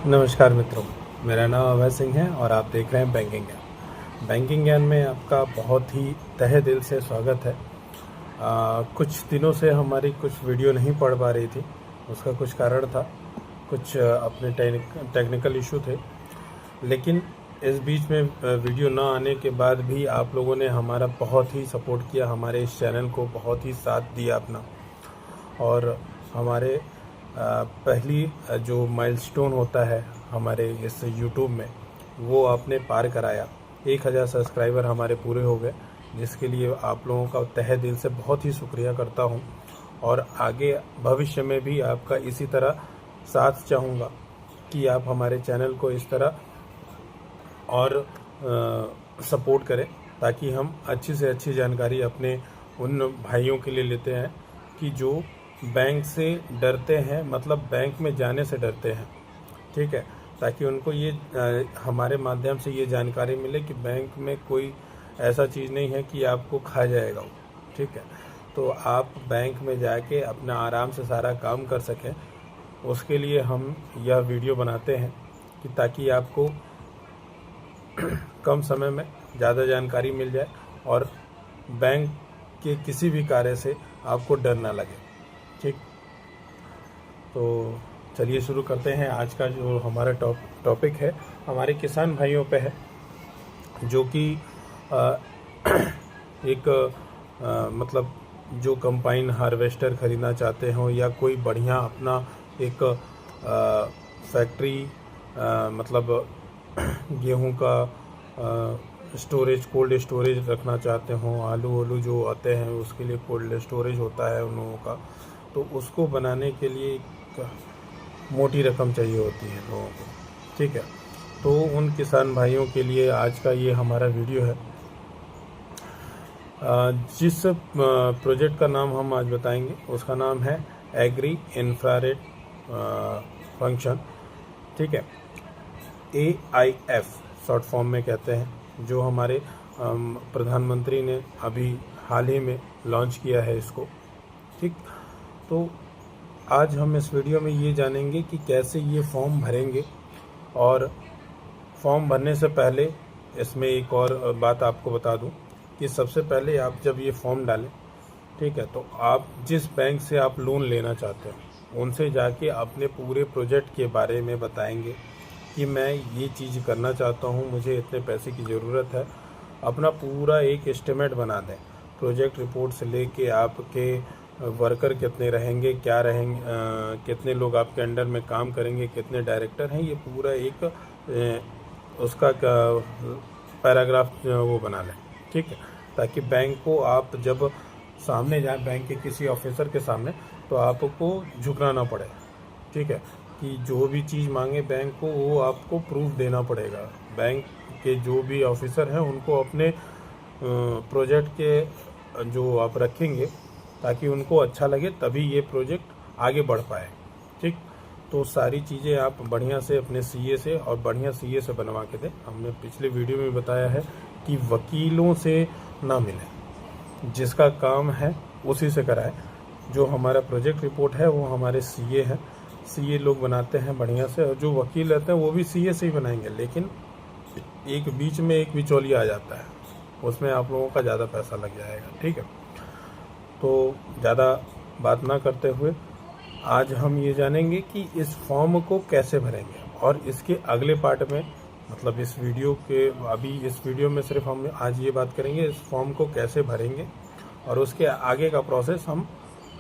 नमस्कार मित्रों, मेरा नाम अभय सिंह है और आप देख रहे हैं बैंकिंग ज्ञान। बैंकिंग ज्ञान में आपका बहुत ही तहे दिल से स्वागत है। कुछ दिनों से हमारी कुछ वीडियो नहीं पढ़ पा रही थी, उसका कुछ कारण था, कुछ अपने टेक्निकल इशू थे। लेकिन इस बीच में वीडियो ना आने के बाद भी आप लोगों ने हमारा बहुत ही सपोर्ट किया, हमारे इस चैनल को बहुत ही साथ दिया अपना। और हमारे पहली जो माइलस्टोन होता है हमारे इस यूट्यूब में, वो आपने पार कराया। 1000 सब्सक्राइबर हमारे पूरे हो गए, जिसके लिए आप लोगों का तहे दिल से बहुत ही शुक्रिया करता हूं। और आगे भविष्य में भी आपका इसी तरह साथ चाहूँगा कि आप हमारे चैनल को इस तरह और सपोर्ट करें, ताकि हम अच्छी से अच्छी जानकारी अपने उन भाइयों के लिए लेते हैं कि जो बैंक से डरते हैं, मतलब बैंक में जाने से डरते हैं। ठीक है, ताकि उनको ये हमारे माध्यम से ये जानकारी मिले कि बैंक में कोई ऐसा चीज़ नहीं है कि आपको खा जाएगा वो। ठीक है, तो आप बैंक में जाके अपना आराम से सारा काम कर सकें, उसके लिए हम यह वीडियो बनाते हैं कि ताकि आपको कम समय में ज़्यादा जानकारी मिल जाए और बैंक के किसी भी कार्य से आपको डर ना लगे। ठीक, तो चलिए शुरू करते हैं। आज का जो हमारा टॉपिक है हमारे किसान भाइयों पे है, जो कि एक मतलब जो कंबाइन हार्वेस्टर खरीदना चाहते हो या कोई बढ़िया अपना एक फैक्ट्री मतलब गेहूं का स्टोरेज, कोल्ड स्टोरेज रखना चाहते हो, आलू जो आते हैं उसके लिए कोल्ड स्टोरेज होता है उन लोगों का, तो उसको बनाने के लिए एक मोटी रकम चाहिए होती है लोगों को। ठीक है, तो उन किसान भाइयों के लिए आज का ये हमारा वीडियो है। जिस प्रोजेक्ट का नाम हम आज बताएंगे उसका नाम है एग्री इंफ्रारेड फंक्शन। ठीक है, AIF शॉर्ट फॉर्म में कहते हैं, जो हमारे प्रधानमंत्री ने अभी हाल ही में लॉन्च किया है इसको। ठीक, तो आज हम इस वीडियो में ये जानेंगे कि कैसे ये फॉर्म भरेंगे। और फॉर्म भरने से पहले इसमें एक और बात आपको बता दूं कि सबसे पहले आप जब ये फॉर्म डालें, ठीक है, तो आप जिस बैंक से आप लोन लेना चाहते हो उनसे जाके अपने पूरे प्रोजेक्ट के बारे में बताएंगे कि मैं ये चीज़ करना चाहता हूँ, मुझे इतने पैसे की ज़रूरत है। अपना पूरा एक एस्टिमेट बना दें, प्रोजेक्ट रिपोर्ट से लेके आपके वर्कर कितने रहेंगे, क्या रहेंगे, कितने लोग आपके अंडर में काम करेंगे, कितने डायरेक्टर हैं, ये पूरा एक उसका पैराग्राफ वो बना लें। ठीक है, ताकि बैंक को आप जब सामने जाएं, बैंक के किसी ऑफिसर के सामने, तो आपको झुकना ना पड़े। ठीक है, कि जो भी चीज़ मांगे बैंक को वो आपको प्रूफ देना पड़ेगा। बैंक के जो भी ऑफिसर हैं उनको अपने प्रोजेक्ट के जो आप रखेंगे, ताकि उनको अच्छा लगे, तभी ये प्रोजेक्ट आगे बढ़ पाए। ठीक, तो सारी चीज़ें आप बढ़िया से अपने CA से और बढ़िया CA से बनवा के दें। हमने पिछले वीडियो में बताया है कि वकीलों से ना मिले, जिसका काम है उसी से कराएं। जो हमारा प्रोजेक्ट रिपोर्ट है वो हमारे CA हैं, CA लोग बनाते हैं बढ़िया से, और जो वकील रहते हैं वो भी CA से ही बनाएंगे। लेकिन एक बीच में एक बिचौलिया आ जाता है, उसमें आप लोगों का ज़्यादा पैसा लग जाएगा। ठीक है, तो ज़्यादा बात ना करते हुए आज हम ये जानेंगे कि इस फॉर्म को कैसे भरेंगे। और इसके अगले पार्ट में, मतलब इस वीडियो के अभी इस वीडियो में सिर्फ हम आज ये बात करेंगे इस फॉर्म को कैसे भरेंगे, और उसके आगे का प्रोसेस हम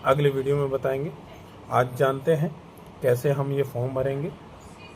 अगले वीडियो में बताएंगे। आज जानते हैं कैसे हम ये फॉर्म भरेंगे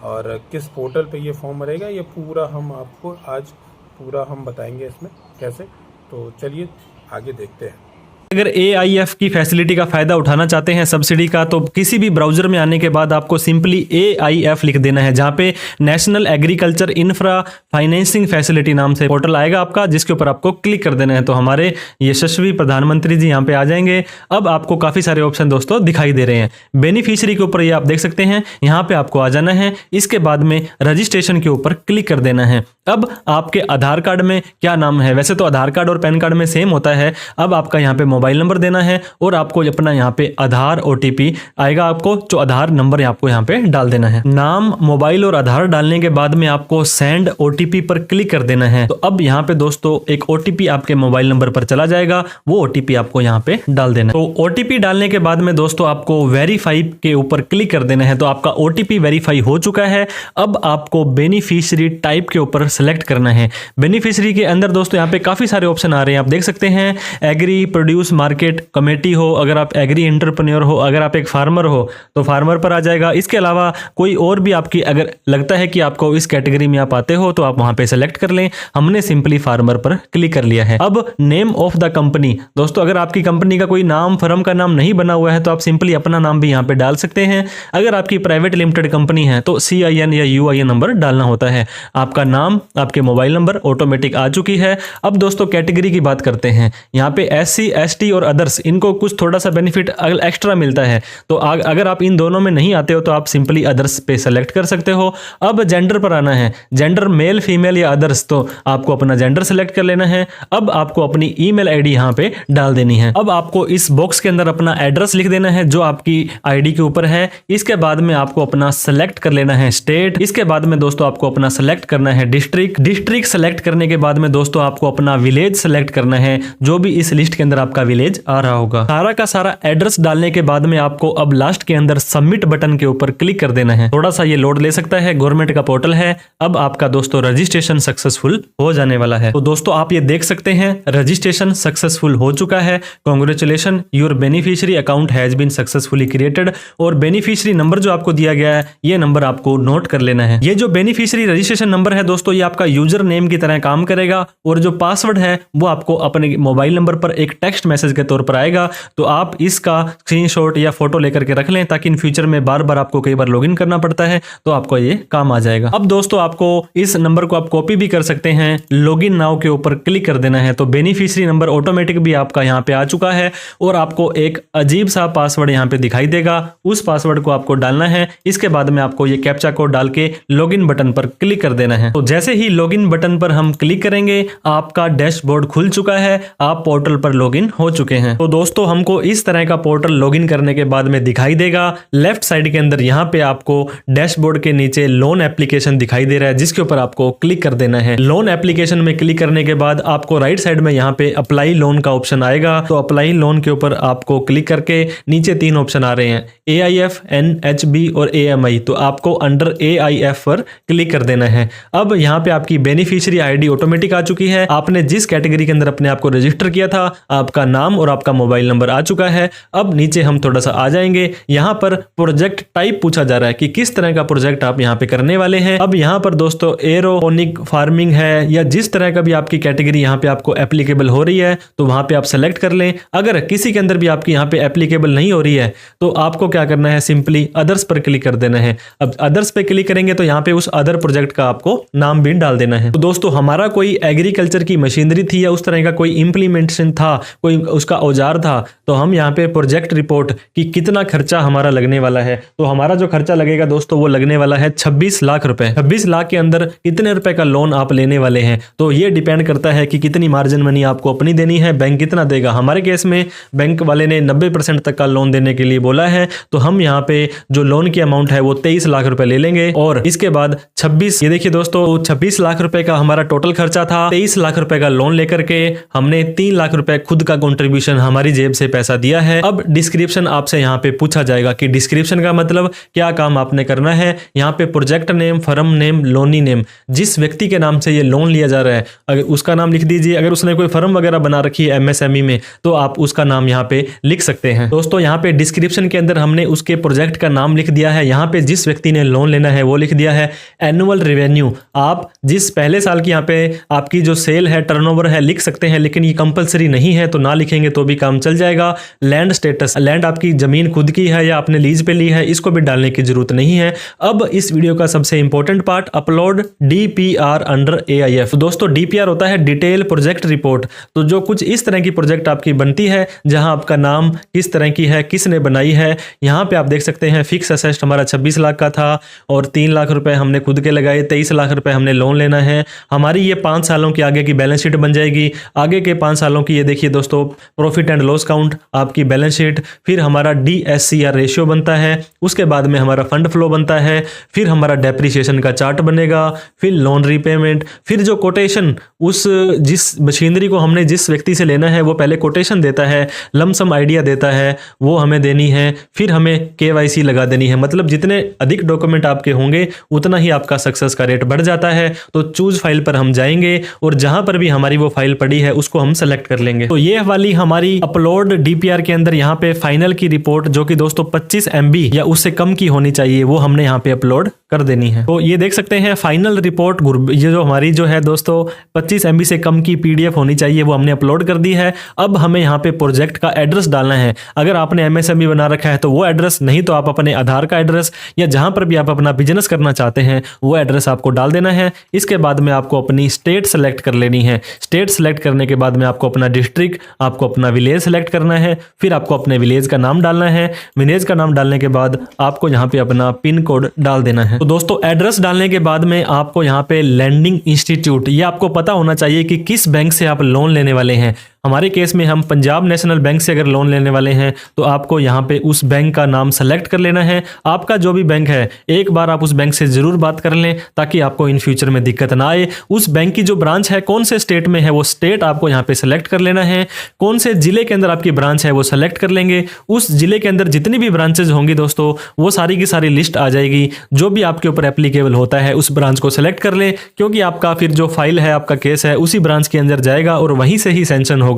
और किस पोर्टल पे ये फॉर्म भरेगा, ये पूरा हम आपको आज पूरा हम बताएंगे इसमें कैसे। तो चलिए आगे देखते हैं। अगर AIF की फैसिलिटी का फायदा उठाना चाहते हैं सब्सिडी का, तो किसी भी ब्राउजर में आने के बाद आपको सिंपली AIF लिख देना है, जहां पे national agriculture infra financing facility नाम से पोर्टल आएगा आपका, जिसके ऊपर आपको क्लिक कर देना है। तो हमारे यशस्वी प्रधानमंत्री जी यहां पे आ जाएंगे। अब आपको काफी सारे ऑप्शन दोस्तों दिखाई दे रहे हैं। बेनिफिशियरी के ऊपर ये आप देख सकते हैं, यहां पे आपको आ जाना है। इसके बाद में रजिस्ट्रेशन के ऊपर क्लिक कर देना है। अब आपके आधार कार्ड में क्या नाम है, वैसे तो आधार कार्ड और पैन कार्ड में सेम होता है। अब आपका यहाँ पे मोबाइल नंबर देना है और आपको अपना यहाँ पे आधार OTP आएगा, आपको जो आधार नंबर आपको यहाँ पे डाल देना है। नाम, मोबाइल और आधार डालने के बाद में आपको सेंड OTP पर क्लिक कर देना है। तो अब यहाँ पे दोस्तों एक OTP आपके मोबाइल नंबर पर चला जाएगा, वो OTP आपको यहाँ पे डाल देना है। तो OTP डालने के बाद में दोस्तों आपको वेरीफाई के ऊपर क्लिक कर देना है। तो आपका OTP वेरीफाई हो चुका है। अब आपको बेनिफिशियरी टाइप के ऊपर सेलेक्ट करना है। बेनिफिशियरी के अंदर दोस्तों यहाँ पे काफी सारे ऑप्शन आ रहे हैं, आप देख सकते हैं। एग्री प्रोड्यूस मार्केट कमेटी हो, अगर आप एग्री एंटरप्रेन्योर हो, अगर आप एक फार्मर हो तो फार्मर पर आ जाएगा। इसके अलावा कोई और भी आपकी अगर लगता है कि आपको इस कैटेगरी में आप आते हो तो आप वहां पे सेलेक्ट कर लें। हमने सिंपली फार्मर पर क्लिक कर लिया है। अब नेम ऑफ द कंपनी, दोस्तों अगर आपकी कंपनी का कोई नाम, फर्म का नाम नहीं बना हुआ है तो आप सिंपली अपना नाम भी यहाँ पे डाल सकते हैं। अगर आपकी प्राइवेट लिमिटेड कंपनी है तो CIN या UIN नंबर डालना होता है। आपका नाम, आपके मोबाइल नंबर ऑटोमेटिक आ चुकी है। अब दोस्तों कैटेगरी की बात करते हैं। यहाँ पे SC ST और अदर्स, इनको कुछ थोड़ा सा बेनिफिट एक्स्ट्रा मिलता है। तो अगर आप इन दोनों में नहीं आते हो तो आप सिंपली अदर्स पे सेलेक्ट कर सकते हो। अब जेंडर पर आना है, जेंडर मेल फीमेल या अदर्स, तो आपको अपना जेंडर सेलेक्ट कर लेना है। अब आपको अपनी ईमेल आईडी यहाँ पे डाल देनी है। अब आपको इस बॉक्स के अंदर अपना एड्रेस लिख देना है जो आपकी आईडी के ऊपर है। इसके बाद में आपको अपना सेलेक्ट कर लेना है स्टेट। इसके बाद में दोस्तों आपको अपना सेलेक्ट करना है डिस्ट्रिक्ट। डिस्ट्रिक्ट सेलेक्ट करने के बाद में दोस्तों आपको अपना विलेज सेलेक्ट करना है, जो भी इस लिस्ट के अंदर आपका विलेज आ रहा होगा। सारा का सारा एड्रेस डालने के बाद में आपको अब लास्ट के अंदर सबमिट बटन के ऊपर क्लिक कर देना है। थोड़ा सा ये लोड ले सकता है, गवर्नमेंट का पोर्टल है। अब आपका दोस्तों रजिस्ट्रेशन सक्सेसफुल हो जाने वाला है। तो दोस्तों आप ये देख सकते हैं रजिस्ट्रेशन सक्सेसफुल हो चुका है। Congratulation, your beneficiary account has been successfully created. और बेनिफिशियरी नंबर जो आपको दिया गया है ये नंबर आपको नोट कर लेना है। ये जो बेनिफिशियरी रजिस्ट्रेशन नंबर है दोस्तों, ये आपका यूजर नेम की तरह काम करेगा और जो पासवर्ड है वो आपको अपने मोबाइल नंबर पर एक टेक्स्ट मैसेज के तौर पर आएगा। तो आप इसका स्क्रीनशॉट या फोटो लेकर के रख लें ताकि इन फ्यूचर में बार बार आपको कई बार लॉगिन करना पड़ता है तो आपको ये काम आ जाएगा। अब दोस्तों आपको इस नंबर को आप कॉपी भी कर सकते हैं, लॉगिन नाउ के ऊपर क्लिक कर देना है। तो बेनिफिशियरी नंबर ऑटोमेटिक भी आपका यहाँ पे आ चुका है और आपको एक अजीब सा पासवर्ड यहाँ पे दिखाई देगा, उस पासवर्ड को आपको डालना है। इसके बाद में आपको ये कैप्चा कोड डाल के लॉगिन बटन पर क्लिक कर देना है। तो जैसे ही लॉगिन बटन पर हम क्लिक करेंगे आपका डैशबोर्ड खुल चुका है, आप पोर्टल पर लॉगिन हो चुके हैं। तो दोस्तों हमको इस तरह का पोर्टल लॉगिन करने के बाद में दिखाई देगा। लेफ्ट साइड के अंदर यहाँ पे आपको डैशबोर्ड के नीचे लोन एप्लीकेशन दिखाई दे रहा है जिसके ऊपर आपको क्लिक कर देना है। लोन एप्लीकेशन में क्लिक करने के बाद आपको राइट साइड में यहाँ पे अप्लाई लोन का ऑप्शन आएगा। तो अप्लाई लोन के ऊपर आपको क्लिक करके नीचे 3 ऑप्शन आ रहे हैं, AIF, NHB और AMI। तो आपको अंडर AIF पर क्लिक कर देना है। अब यहाँ पे आपकी बेनिफिशियरी आईडी ऑटोमेटिक आ चुकी है। आपने जिस कैटेगरी के अंदर अपने आप को रजिस्टर किया था, आपका नाम और आपका मोबाइल नंबर आ चुका है। अब नीचे हम थोड़ा सा आ जाएंगे, यहाँ पर प्रोजेक्ट टाइप पूछा जा रहा है कि किस तरह का प्रोजेक्ट आप यहाँ पे करने वाले हैं। अब यहाँ पर दोस्तों एरोपोनिक फार्मिंग है या जिस तरह का भी आपकी कैटेगरी यहाँ पे आपको एप्लीकेबल हो रही है तो वहां पे आप सेलेक्ट कर लें। अगर किसी के अंदर भी आपकी यहाँ पे एप्लीकेबल नहीं हो रही है तो आपको क्या करना है, सिंपली अदर्स पर क्लिक कर देना है। अब अदर्स पे क्लिक करेंगे तो यहाँ पे उस अदर प्रोजेक्ट का आपको नाम भी डाल देना है। तो दोस्तों हमारा कोई एग्रीकल्चर की मशीनरी थी या उस तरह का कोई इंप्लीमेंटेशन था, कोई उसका औजार था, तो हम यहाँ पे प्रोजेक्ट रिपोर्ट कि कितना खर्चा हमारा लगने वाला है। तो हमारा जो खर्चा लगेगा दोस्तों वो लगने वाला है 26 लाख रुपए। 26 लाख के अंदर कितने रुपए का लोन आप लेने वाले हैं तो ये डिपेंड करता है कि कितनी मार्जिन मनी आपको अपनी देनी है, बैंक कितना देगा। हमारे केस में बैंक वाले ने 90% तक का लोन देने के लिए बोला है। तो हम यहाँ पे जो लोन की अमाउंट है वो 23 लाख रुपए ले लेंगे और इसके बाद 26, ये देखिए दोस्तों 26 लाख रुपए का हमारा टोटल खर्चा था। 23 लाख रुपए का लोन लेकर के हमने 3 लाख रुपए खुद का कंट्रीब्यूशन हमारी जेब से पैसा दिया है। अब डिस्क्रिप्शन आपसे यहाँ पे पूछा जाएगा कि डिस्क्रिप्शन का मतलब क्या काम आपने करना है। यहाँ पे project name, firm name, Loni name, जिस व्यक्ति के नाम से ये लोन लिया जा रहा है अगर उसका नाम लिख दीजिए। अगर उसने कोई फर्म वगैरह बना रखी है MSME में तो आप उसका नाम यहाँ पे लिख सकते हैं। दोस्तों यहाँ पे डिस्क्रिप्शन के अंदर हमने उसके प्रोजेक्ट का नाम लिख दिया है। यहाँ पे जिस व्यक्ति ने लोन लेना है वो लिख दिया है। एनुअल रेवेन्यू, आप जिस पहले साल की यहाँ पे आपकी जो सेल है, टर्नओवर है, लिख सकते हैं, लेकिन ये कंपलसरी नहीं है तो ना लिखेंगे तो भी काम चल जाएगा। लैंड स्टेटस, लैंड आपकी जमीन खुद की है या आपने लीज पे ली है, इसको भी डालने की जरूरत नहीं है। अब इस वीडियो का सबसे important part, upload DPR under AIF। तो दोस्तों DPR होता है डिटेल प्रोजेक्ट रिपोर्ट। तो जो कुछ इस तरह की प्रोजेक्ट आपकी बनती है जहां आपका नाम किस तरह की है, किसने बनाई है, यहाँ पे आप देख सकते हैं। फिक्स असेट हमारा 26 लाख का था और 3 लाख रुपए हमने खुद के लगाए, 23 लाख रुपए हमने लोन लेना है। हमारी ये 5 सालों की आगे की बैलेंस शीट बन जाएगी। आगे के 5 सालों की ये देखिए दोस्तों प्रॉफिट एंड लॉस काउंट, आपकी बैलेंस शीट, फिर हमारा DSCR रेशियो बनता है, उसके बाद में हमारा फंड फ्लो बनता है, फिर हमारा डेप्रिसिएशन का चार्ट बनेगा, फिर लोन रीपेमेंट, फिर जो कोटेशन उस जिस मशीनरी को हमने जिस व्यक्ति से लेना है वो पहले कोटेशन देता है, लमसम आइडिया देता है, वो हमें देनी है, फिर हमें KYC लगा देनी है। मतलब जितने अधिक डॉक्यूमेंट आपके होंगे उतना ही आपका सक्सेस का रेट बढ़ जाता है। तो चूज फाइल पर हम जाएंगे और जहां पर भी हमारी वो फाइल पड़ी है उसको हम सेलेक्ट कर लेंगे। तो ये वाली हमारी अपलोड DPR के अंदर यहाँ पे फाइनल की रिपोर्ट जो कि दोस्तों 25 MB या उससे कम की होनी चाहिए वो हमने यहाँ पे अपलोड कर देनी है। तो ये देख सकते हैं फाइनल रिपोर्ट, ये जो हमारी जो है दोस्तों 25 MB से कम की PDF होनी चाहिए वो हमने अपलोड कर दी है। अब हमें यहाँ पे प्रोजेक्ट का एड्रेस डालना है। अगर आपने MSME बना रखा है तो वो एड्रेस, नहीं तो आप अपने आधार का एड्रेस या जहां पर भी आप अपना बिजनेस करना चाहते हैं वो एड्रेस आपको डाल देना है। इसके बाद में आपको अपनी स्टेट सेलेक्ट कर लेनी है। स्टेट सेलेक्ट करने के बाद में आपको अपना डिस्ट्रिक्ट, आपको अपना विलेज सेलेक्ट करना है, फिर आपको अपने विलेज का नाम डालना है। विलेज का नाम डालने के बाद आपको यहाँ पे अपना पिन कोड डाल देना है। तो दोस्तों एड्रेस डालने के बाद में आपको यहाँ पे लैंडिंग इंस्टीट्यूट, ये आपको पता होना चाहिए कि किस बैंक से आप लोन लेने वाले हैं। हमारे केस में हम पंजाब नेशनल बैंक से अगर लोन लेने वाले हैं तो आपको यहाँ पे उस बैंक का नाम सेलेक्ट कर लेना है। आपका जो भी बैंक है एक बार आप उस बैंक से जरूर बात कर लें ताकि आपको इन फ्यूचर में दिक्कत ना आए। उस बैंक की जो ब्रांच है कौन से स्टेट में है वो स्टेट आपको यहाँ पे सेलेक्ट कर लेना है। कौन से जिले के अंदर आपकी ब्रांच है वो सेलेक्ट कर लेंगे। उस जिले के अंदर जितनी भी ब्रांचेज होंगी दोस्तों वो सारी की सारी लिस्ट आ जाएगी। जो भी आपके ऊपर एप्लीकेबल होता है उस ब्रांच को सेलेक्ट कर लें, क्योंकि आपका फिर जो फाइल है, आपका केस है, उसी ब्रांच के अंदर जाएगा और वहीं से ही सैंक्शन होगा।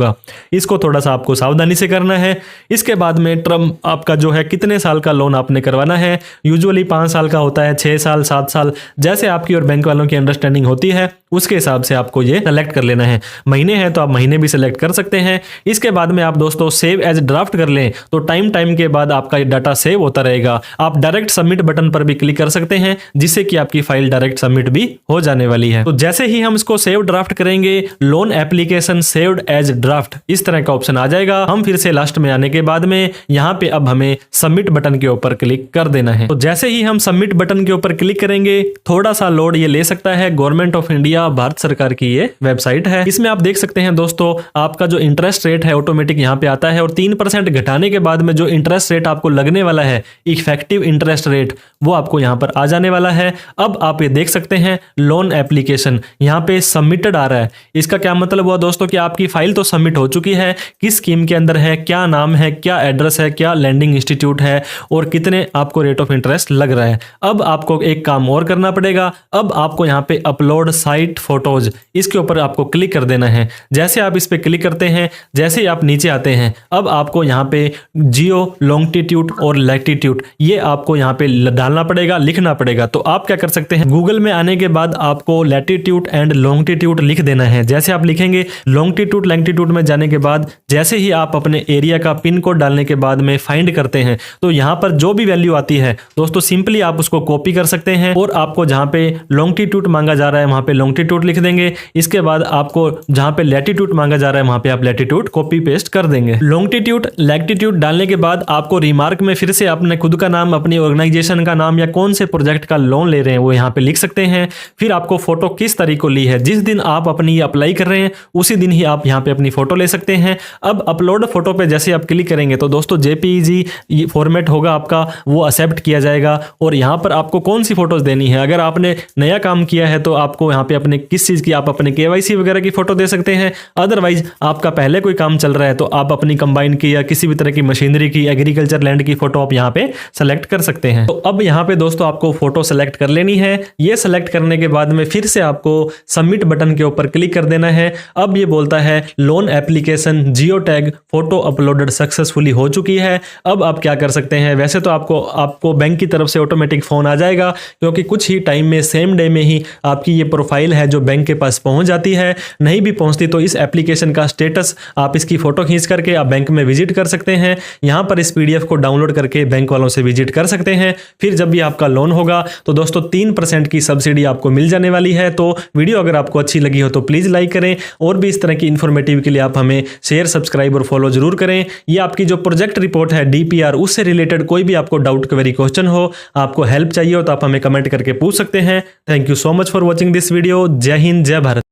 इसको थोड़ा सा आपको सावधानी से करना है। इसके बाद में टर्म आपका जो है कितने साल का लोन आपने करवाना है। यूजुअली 5 साल का होता है, 6 साल, 7 साल, जैसे आपकी और बैंक वालों की अंडरस्टैंडिंग होती है उसके हिसाब से आपको ये सेलेक्ट कर लेना है। महीने हैं तो आप महीने भी सेलेक्ट कर सकते हैं। इसके बाद में आप दोस्तों सेव एज ड्राफ्ट कर लें तो टाइम के बाद आपका डाटा सेव होता रहेगा। आप डायरेक्ट सबमिट बटन पर भी क्लिक कर सकते हैं जिससे कि आपकी फाइल डायरेक्ट सबमिट भी हो जाने वाली है। तो जैसे ही हम इसको सेव ड्राफ्ट करेंगे, loan application saved as draft, इस तरह का ऑप्शन आ जाएगा। हम फिर से लास्ट में आने के बाद में यहाँ पे अब हमें सबमिट बटन के ऊपर क्लिक कर देना है। तो जैसे ही हम सबमिट बटन के ऊपर क्लिक करेंगे थोड़ा सा लोड ये ले सकता है। गवर्नमेंट ऑफ इंडिया, भारत सरकार की ये वेबसाइट है। इसमें आप देख सकते हैं दोस्तों आपका जो इंटरेस्ट रेट है ऑटोमेटिक यहाँ पे आता है और 3% घटाने के बाद में जो इंटरेस्ट रेट आपको लगने वाला है, इफेक्टिव इंटरेस्ट रेट, वो आपको यहाँ पर आ जाने वाला है। अब आप ये देख सकते हैं लोन एप्लीकेशन यहाँ पे सबमिटेड आ रहा है। इसका क्या मतलब हुआ दोस्तों कि आपकी फाइल तो सबमिट हो चुकी है, किस स्कीम के अंदर है, क्या नाम है, क्या एड्रेस है, क्या लैंडिंग इंस्टीट्यूट है और कितने आपको रेट ऑफ इंटरेस्ट लग रहा है। अब आपको एक काम और करना पड़ेगा। अब आपको यहाँ पे अपलोड साइट फोटोज, इसके ऊपर आपको क्लिक कर देना है। जैसे आप इस पे क्लिक करते हैं, जैसे ही आप नीचे आते हैं, अब आपको यहाँ पे जियो, लॉन्गिट्यूड और लैटिट्यूड ये आपको यहाँ पे डालना पड़ेगा, लिखना पड़ेगा। तो आप क्या कर सकते हैं, गूगल में आने के बाद आपको लैटिट्यूड एंड लॉन्गिट्यूड लिख देना है। जैसे आप लिखेंगे लॉन्गिट्यूड लैटिट्यूड में जाने के बाद जैसे ही आप अपने एरिया का पिन कोड डालने के बाद में फाइंड करते हैं तो यहाँ पर जो भी वैल्यू आती है दोस्तों सिंपली आप उसको कॉपी कर सकते हैं और आपको जहाँ पे लॉन्गिट्यूड मांगा जा रहा है वहां पे लॉन्गिट्यूड लिख देंगे। इसके बाद आपको जहां पे लैटिट्यूड मांगा जा रहा है वहां पे आप लैटिट्यूड कॉपी पेस्ट कर देंगे। लॉन्गिट्यूड लैटिट्यूड डालने के बाद आपको रिमार्क में फिर से अपने खुद का नाम, अपनी ऑर्गेनाइजेशन का नाम या कौन से प्रोजेक्ट का लोन ले रहे हैं वो यहाँ पे लिख सकते हैं। फिर आपको फोटो किस तारीख को ली है, जिस दिन आप अपनी अप्लाई कर रहे हैं उसी दिन ही आप यहाँ पे अपनी फोटो ले सकते हैं। अब अपलोड फोटो पे जैसे आप क्लिक करेंगे तो दोस्तों JPEG फॉर्मेट होगा आपका, वो एक्सेप्ट किया जाएगा और यहाँ पर आपको कौन सी फोटोज देनी है। अगर आपने नया काम किया है तो आपको यहाँ पे अपने किस चीज की, आप अपने KYC वगैरह की फोटो दे सकते हैं। अदरवाइज आपका पहले कोई काम चल रहा है तो आप अपनी कंबाइन की या किसी भी तरह की मशीनरी की, एग्रीकल्चर लैंड की फोटो आप यहाँ पे सेलेक्ट कर सकते हैं। तो अब यहाँ पे दोस्तों आपको फोटो सेलेक्ट कर लेनी है। ये सेलेक्ट करने के बाद में फिर से आपको सबमिट बटन के ऊपर क्लिक कर देना है। अब ये बोलता है loan application geo tag photo uploaded successfully हो चुकी है। अब आप क्या कर सकते हैं, वैसे तो आपको बैंक की तरफ से ऑटोमेटिक फोन आ जाएगा क्योंकि कुछ ही टाइम में, सेम डे में ही आपकी ये प्रोफाइल है जो बैंक के पास पहुंच जाती है। नहीं भी पहुंचती तो इस एप्लीकेशन का स्टेटस आप इसकी फोटो खींच करके आप बैंक में विजिट कर सकते हैं। यहां पर इस PDF को डाउनलोड करके बैंक वालों से विजिट कर सकते हैं। फिर जब भी आपका लोन होगा तो दोस्तों 3% की सब्सिडी आपको मिल जाने वाली है। तो वीडियो अगर आपको अच्छी लगी हो तो प्लीज लाइक करें और भी इस तरह की इन्फॉर्मेटिव के लिए आप हमें शेयर, सब्सक्राइब और फॉलो जरूर करें। ये आपकी जो प्रोजेक्ट रिपोर्ट है DPR, उससे रिलेटेड कोई भी आपको डाउट, क्वेरी, क्वेश्चन हो, आपको हेल्प चाहिए हो तो आप हमें कमेंट करके पूछ सकते हैं। Thank you so much for watching this video. जय हिंद, जय भारत।